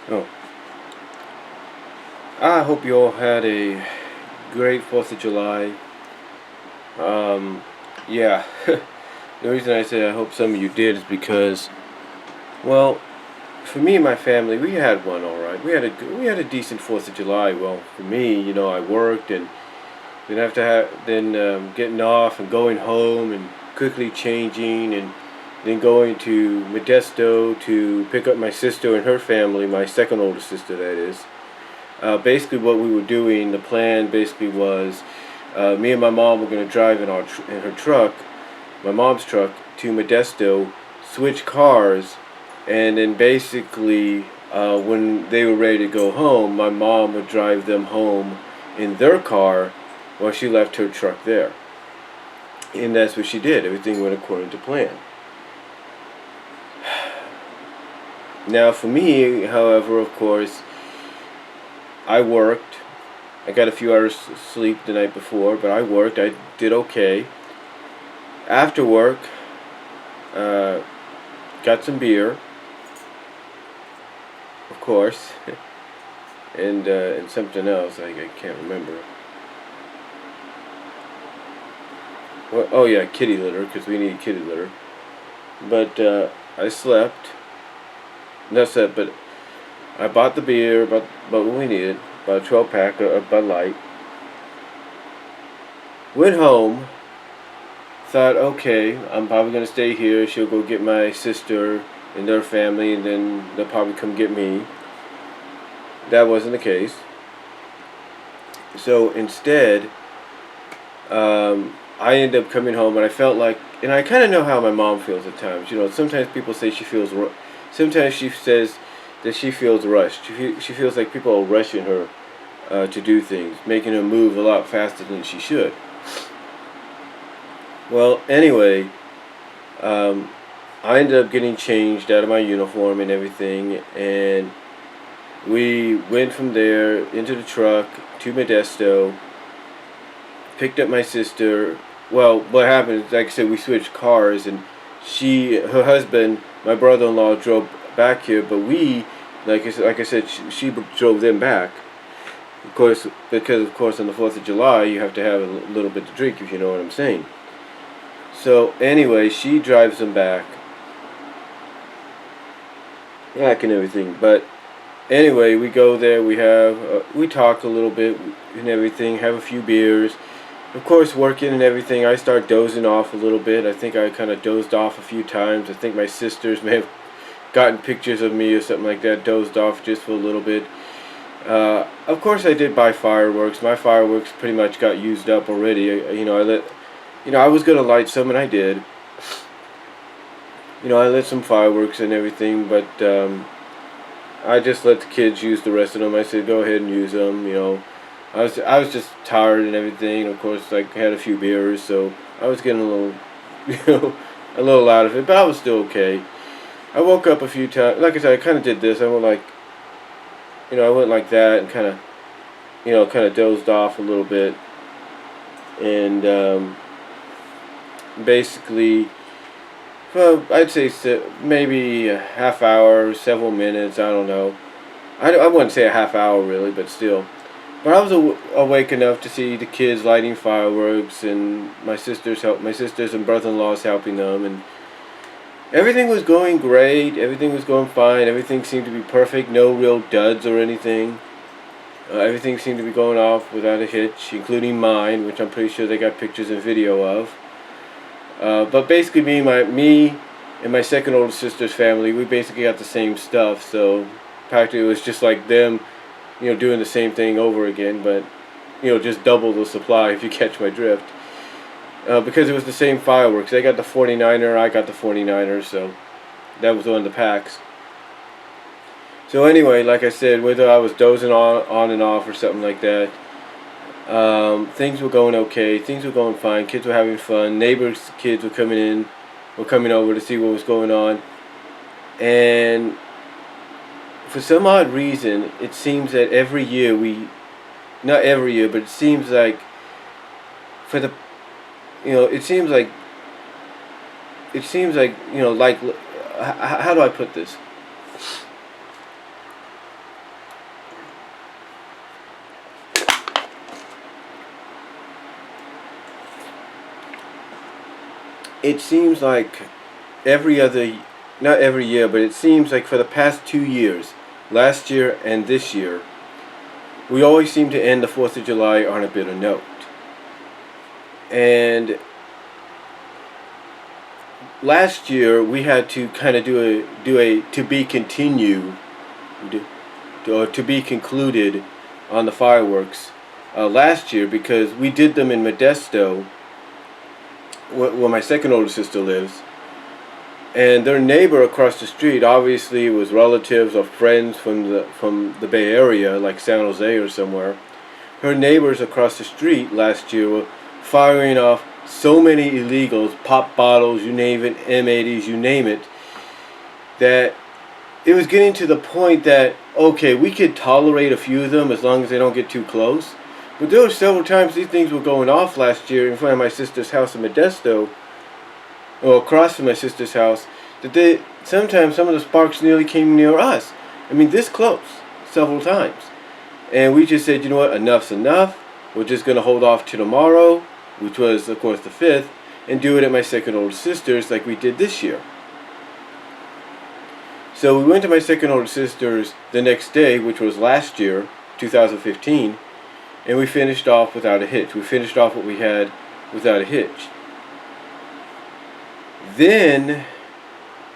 Oh, I hope you all had a great 4th of July. Um, yeah, the reason I say I hope some of you did is because, well, for me and my family, we had one all right. We had a decent 4th of July. Well, for me, I worked and then after getting off and going home and quickly changing and then going to Modesto to pick up my sister and her family, my second oldest sister, that is. Basically, what we were doing, the plan basically was, me and my mom were going to drive in her truck, my mom's truck, to Modesto, switch cars, and then basically, when they were ready to go home, my mom would drive them home in their car while she left her truck there. And that's what she did. Everything went according to plan. Now, for me, however, of course, I worked. I got a few hours sleep the night before, but I worked. I did okay. After work, uh, got some beer, of course, and something else I can't remember. Well, oh yeah, kitty litter because we need kitty litter. But I slept. That's it. But I bought the beer, about what we needed, about a 12 pack of Bud Light. Went home. Thought, okay, I'm probably gonna stay here. She'll go get my sister and their family, and then they'll probably come get me. That wasn't the case. So instead, I ended up coming home, and I felt like, and I kind of know how my mom feels at times. Sometimes people say she feels, sometimes she says that she feels rushed. She feels like people are rushing her to do things, making her move a lot faster than she should. Well, anyway, um, I ended up getting changed out of my uniform and everything, and we went from there into the truck to Modesto, picked up my sister. Well, what happened is, like I said, we switched cars, and her husband, my brother-in-law, drove back here, but like I said, she drove them back. Of course, because of course on the 4th of July you have to have a little bit to drink, if you know what I'm saying. So anyway, she drives them back and everything. But anyway, we go there. We talk a little bit and everything. Have a few beers. Of course, working and everything. I start dozing off a little bit. I think I kind of dozed off a few times. I think my sisters may have gotten pictures of me or something like that. Dozed off just for a little bit. Of course, I did buy fireworks. My fireworks pretty much got used up already. I was gonna light some, and I did. I lit some fireworks and everything, but I just let the kids use the rest of them. I said, go ahead and use them. I was just tired and everything. Of course, I had a few beers, so I was getting a little, a little out of it, but I was still okay. I woke up a few times. Like I said, I kind of did this. I went like that and kind of dozed off a little bit, and basically, well, I'd say maybe a half hour, several minutes. I don't know. I wouldn't say a half hour really, but still. But I was awake enough to see the kids lighting fireworks, and my sisters and brother-in-laws helping them, and everything was going great. Everything was going fine. Everything seemed to be perfect. No real duds or anything. Everything seemed to be going off without a hitch, including mine, which I'm pretty sure they got pictures and video of. But basically, me and my second oldest sister's family, we basically got the same stuff. So practically, it was just like them, doing the same thing over again, but just double the supply if you catch my drift. Because it was the same fireworks. They got the 49er, I got the 49er, so that was one of the packs. So anyway, like I said, whether I was dozing on and off or something like that, things were going okay. Things were going fine. Kids were having fun. Neighbors' kids were coming over to see what was going on. And for some odd reason, it seems that every year not every year, but it seems like for the, it seems like, like, how do I put this? it seems like every other, not every year, but it seems like for the past 2 years, last year and this year, we always seem to end the 4th of July on a bitter note. And last year we had to kind of do a to be continued, or to be concluded on the fireworks last year, because we did them in Modesto, where my second older sister lives, and their neighbor across the street obviously was relatives or friends from the Bay Area, like San Jose or somewhere. Her neighbors across the street last year were firing off so many illegals, pop bottles, you name it, M80s, you name it, that it was getting to the point that, okay, we could tolerate a few of them as long as they don't get too close. But there were several times these things were going off last year in front of my sister's house in Modesto, or across from my sister's house, that sometimes some of the sparks nearly came near us. I mean, this close, several times. And we just said, you know what, enough's enough. We're just going to hold off to tomorrow, which was, of course, the 5th, and do it at my second older sister's like we did this year. So we went to my second older sister's the next day, which was last year, 2015, and we finished off without a hitch. We finished off what we had without a hitch. Then,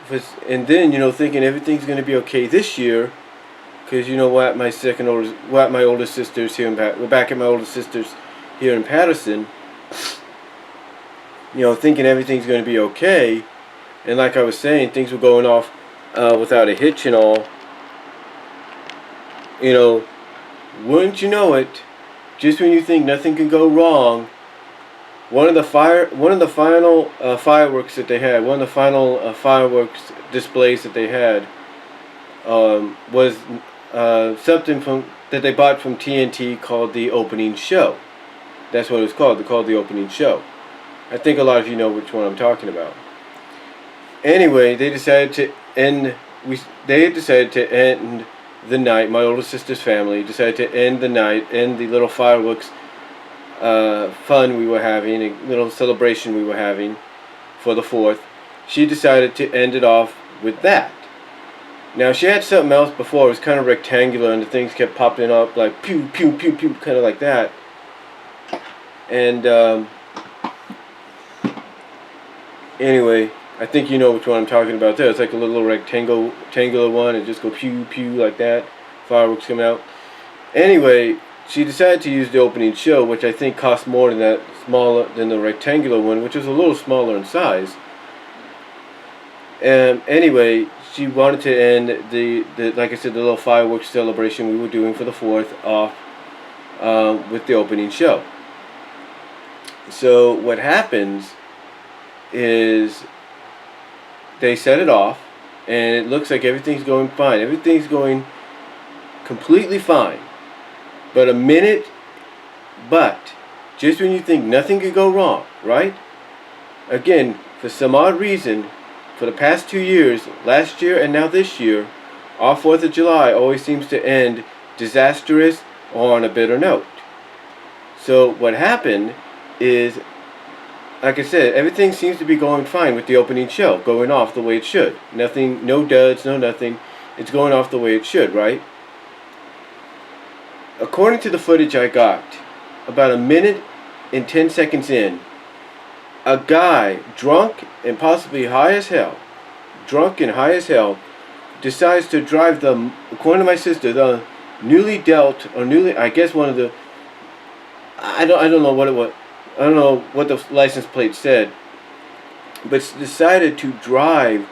thinking everything's going to be okay this year, because you know what, my oldest sister's here we're back at my oldest sister's here in Patterson. Thinking everything's going to be okay, and like I was saying, things were going off without a hitch and all. Wouldn't you know it, just when you think nothing can go wrong, one of the final fireworks that they had, one of the final fireworks displays that they had, was something that they bought from TNT called the opening show. That's what it was called. They called the opening show. I think a lot of you know which one I'm talking about. Anyway, they decided to end the night. My older sister's family decided to end the night, end the little fireworks fun we were having, a little celebration we were having for the 4th. She decided to end it off with that. Now, she had something else before. It was kind of rectangular, and the things kept popping up like pew, pew, pew, pew, kind of like that. And anyway, I think you know which one I'm talking about there. It's like a little rectangular one. It just go pew, pew like that. Fireworks come out. Anyway, she decided to use the opening show, which I think cost more than the rectangular one, which was a little smaller in size. And anyway, she wanted to end the like I said, the little fireworks celebration we were doing for the 4th off with the opening show. So what happens is they set it off, and it looks like everything's going fine. Everything's going completely fine. But just when you think nothing could go wrong, right? Again, for some odd reason, for the past 2 years, last year and now this year, our 4th of July always seems to end disastrous or on a bitter note. So what happened is, like I said, everything seems to be going fine with the opening show, going off the way it should. Nothing, no duds, no nothing. It's going off the way it should, right? According to the footage I got, about 1 minute and 10 seconds in, a guy, drunk and possibly high as hell, decides to drive according to my sister, the I guess one of the, I don't know what it was. I don't know what the license plate said, but decided to drive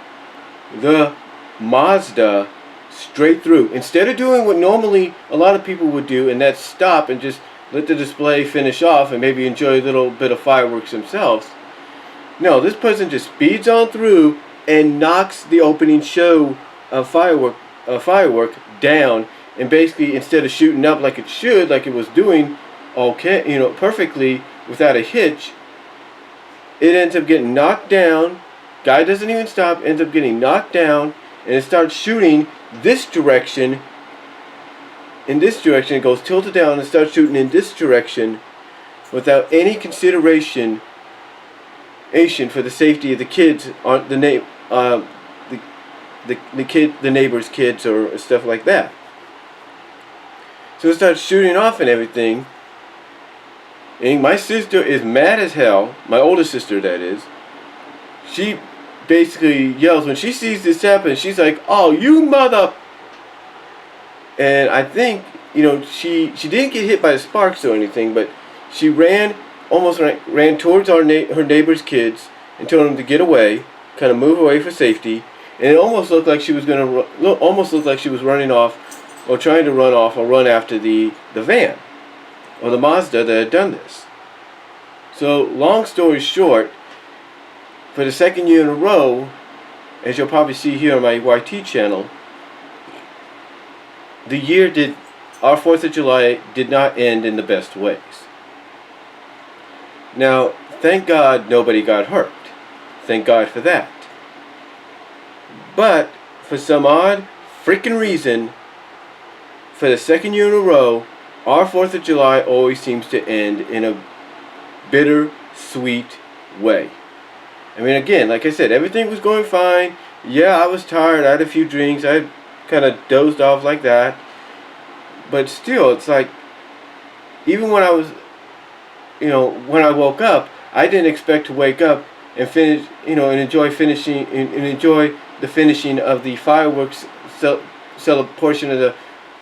the Mazda straight through. Instead of doing what normally a lot of people would do, and that's stop and just let the display finish off and maybe enjoy a little bit of fireworks themselves. No, this person just speeds on through and knocks the opening show firework down, and basically, instead of shooting up like it should, like it was doing perfectly without a hitch, it ends up getting knocked down. Guy doesn't even stop, ends up getting knocked down, and it starts shooting this direction. In this direction, it goes tilted down and starts shooting in this direction without any consideration for the safety of the kids on the neighbor's kids or stuff like that. So it starts shooting off and everything. And my sister is mad as hell. My older sister, that is. She basically yells when she sees this happen. She's like, "Oh, you mother!" And I think, she didn't get hit by the sparks or anything, but she almost ran towards her neighbor's kids and told them to get away, kind of move away for safety. And it almost looked like she was running off, or trying to run off, or run after the van, or the Mazda that had done this. So, long story short, for the second year in a row, as you'll probably see here on my YT channel, our 4th of July did not end in the best ways. Now, thank God nobody got hurt. Thank God for that. But, for some odd freaking reason, for the second year in a row, our 4th of July always seems to end in a bitter, sweet way. I mean, again, like I said, everything was going fine. Yeah, I was tired. I had a few drinks. I kind of dozed off like that. But still, it's like, even when I was, when I woke up, I didn't expect to wake up and finish, and enjoy the finishing of the fireworks portion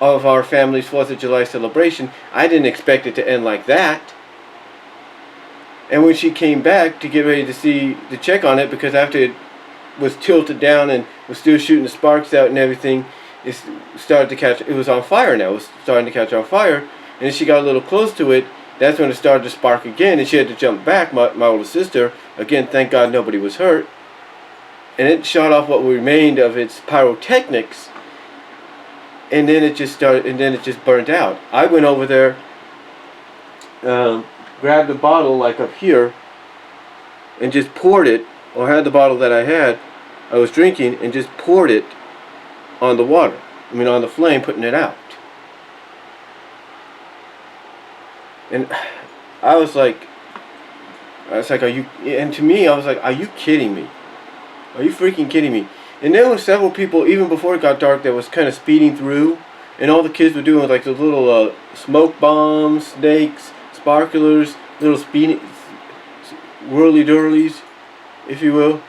of our family's 4th of July celebration. I didn't expect it to end like that. And when she came back to get ready to check on it, because after it was tilted down and was still shooting the sparks out and everything, it was on fire now. It was starting to catch on fire. And as she got a little close to it, that's when it started to spark again, and she had to jump back, my older sister. Again, thank God nobody was hurt. And it shot off what remained of its pyrotechnics, and then it just burnt out. I went over there, grabbed a bottle like up here, and just poured it, or had the bottle that I was drinking, and just poured it on the water. On the flame, putting it out. And I was like, are you, and to me, I was like, are you kidding me? Are you freaking kidding me? And there were several people, even before it got dark, that was kind of speeding through, and all the kids were doing was like the little smoke bombs, snakes, sparklers, little speedy whirly-durlies, if you will.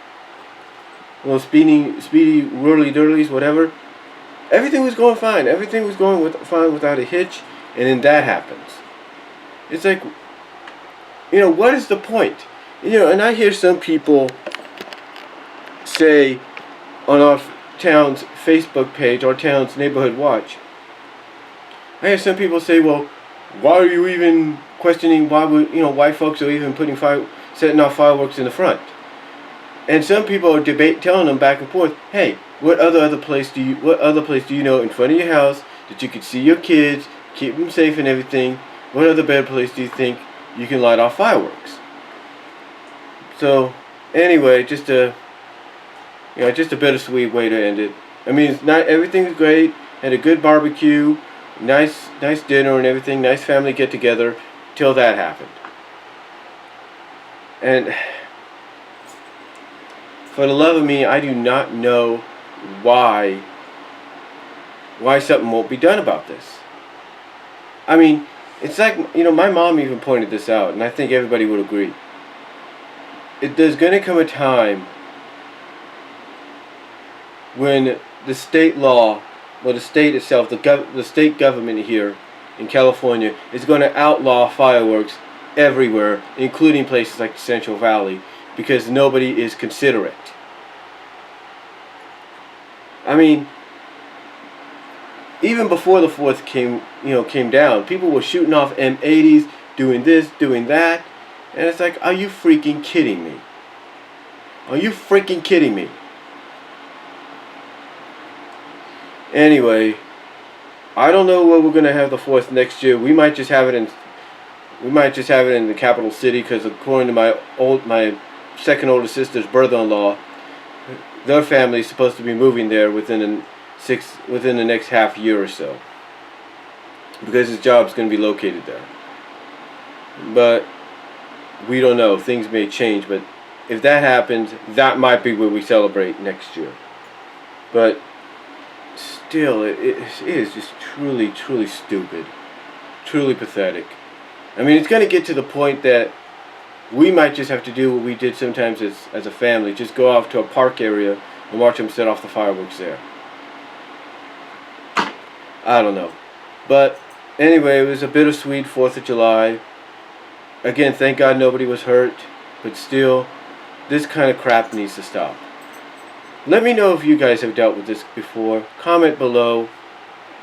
Little speedy whirly-durlies, whatever. Everything was going fine. Everything was going fine without a hitch, and then that happens. It's like, what is the point? And I hear some people say on our town's Facebook page, our town's Neighborhood Watch, I hear some people say, well, why are you even questioning why folks are even setting off fireworks in the front? And some people are telling them back and forth, hey, what other place do you know in front of your house that you could see your kids, keep them safe and everything? What other better place do you think you can light off fireworks? So, anyway, just a bittersweet way to end it. It's not everything was great. Had a good barbecue, nice dinner and everything, nice family get together till that happened. And for the love of me, I do not know why something won't be done about this. It's like, my mom even pointed this out, and I think everybody would agree. There's going to come a time when the state law, or the state itself, the state government here in California, is going to outlaw fireworks everywhere, including places like the Central Valley, because nobody is considerate. Even before the 4th came down, people were shooting off M80s, doing this, doing that, and it's like, are you freaking kidding me? Are you freaking kidding me? Anyway, I don't know where we're gonna have the 4th next year. We might just have it in the capital city, because according to my second older sister's brother-in-law, their family is supposed to be moving there within the next half year or so, because his job's going to be located there. But we don't know. Things may change, but if that happens, that might be where we celebrate next year. But still, it is just truly, truly stupid. Truly pathetic. I mean, it's going to get to the point that we might just have to do what we did sometimes as a family. Just go off to a park area and watch them set off the fireworks there. I don't know. But anyway, it was a bittersweet 4th of July. Again, thank God nobody was hurt. But still, this kind of crap needs to stop. Let me know if you guys have dealt with this before. Comment below.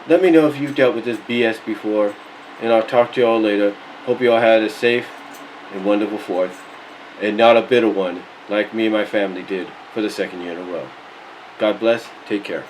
Let me know if you've dealt with this BS before. And I'll talk to you all later. Hope you all had a safe and wonderful 4th. And not a bitter one like me and my family did for the 2nd year in a row. God bless. Take care.